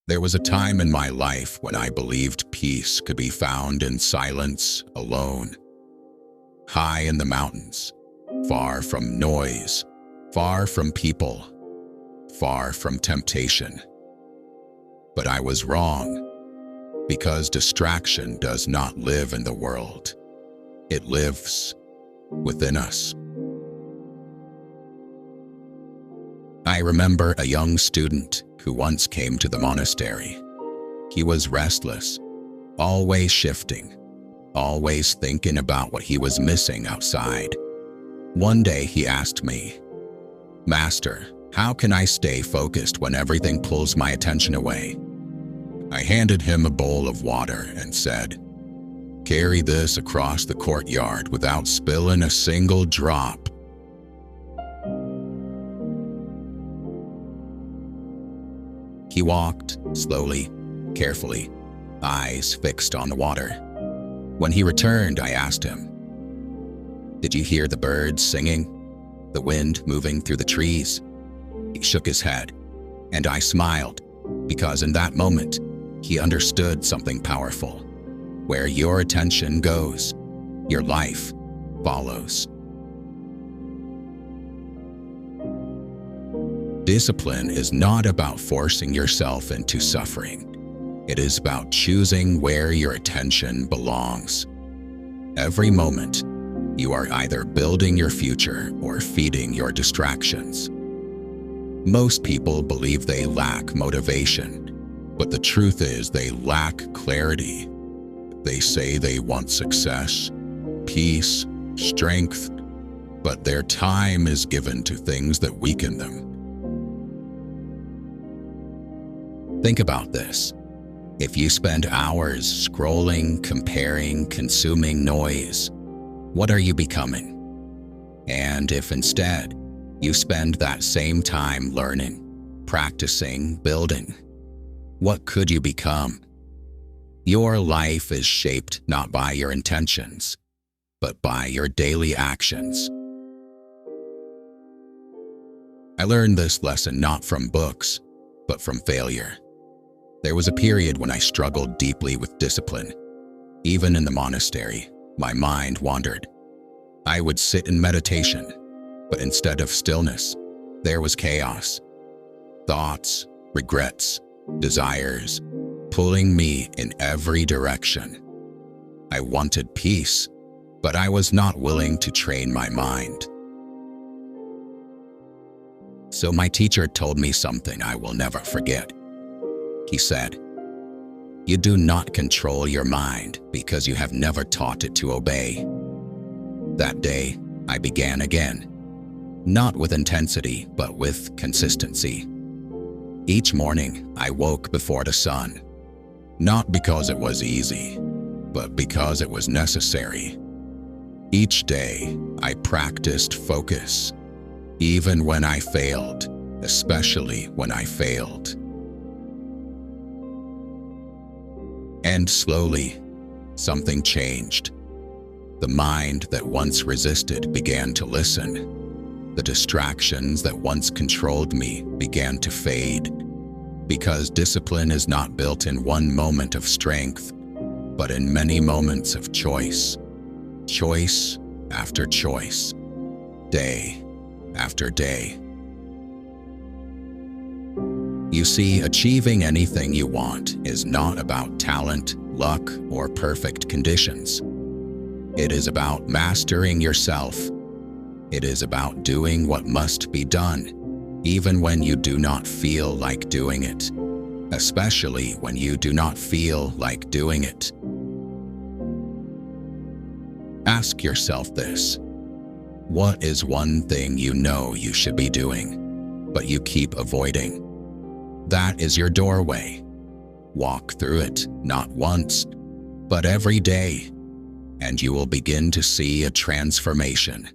There was a time in my life when I believed peace could be found in silence, alone, high in the mountains, far from noise, far from people, far from temptation. But I was wrong, because distraction does not live in the world. It lives within us. I remember a young student who once came to the monastery. He was restless, always shifting, always thinking about what he was missing outside. One day he asked me, "Master, how can I stay focused when everything pulls my attention away?" I handed him a bowl of water and said, "Carry this across the courtyard without spilling a single drop." He walked slowly, carefully, eyes fixed on the water. When he returned, I asked him, "Did you hear the birds singing? The wind moving through the trees?" He shook his head, and I smiled, because in that moment, he understood something powerful. Where your attention goes, your life follows. Discipline is not about forcing yourself into suffering. It is about choosing where your attention belongs. Every moment, you are either building your future or feeding your distractions. Most people believe they lack motivation, but the truth is they lack clarity. They say they want success, peace, strength, but their time is given to things that weaken them. Think about this. If you spend hours scrolling, comparing, consuming noise, what are you becoming? And if instead, you spend that same time learning, practicing, building, what could you become? Your life is shaped not by your intentions, but by your daily actions. I learned this lesson not from books, but from failure. There was a period when I struggled deeply with discipline. Even in the monastery, my mind wandered. I would sit in meditation, but instead of stillness, there was chaos. Thoughts, regrets, desires, pulling me in every direction. I wanted peace, but I was not willing to train my mind. So my teacher told me something I will never forget. He said, "You do not control your mind because you have never taught it to obey." That day, I began again, not with intensity, but with consistency. Each morning, I woke before the sun, not because it was easy, but because it was necessary. Each day, I practiced focus, even when I failed, especially when I failed. And slowly, something changed. The mind that once resisted began to listen. The distractions that once controlled me began to fade. Because discipline is not built in one moment of strength, but in many moments of choice. Choice after choice. Day after day. You see, achieving anything you want is not about talent, luck, or perfect conditions. It is about mastering yourself. It is about doing what must be done, even when you do not feel like doing it, especially when you do not feel like doing it. Ask yourself this: what is one thing you know you should be doing, but you keep avoiding? That is your doorway. Walk through it, not once, but every day, and you will begin to see a transformation,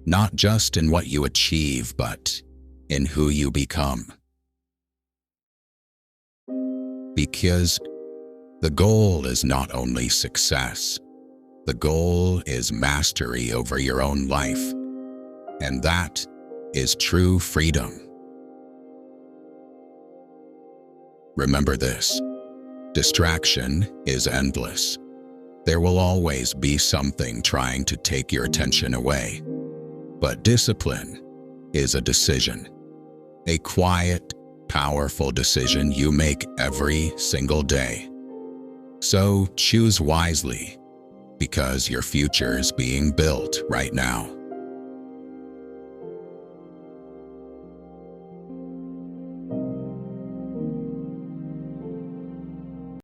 not just in what you achieve, but in who you become. Because the goal is not only success, the goal is mastery over your own life, and that is true freedom. Remember this: distraction is endless. There will always be something trying to take your attention away. But discipline is a decision. A quiet, powerful decision you make every single day. So choose wisely, because your future is being built right now.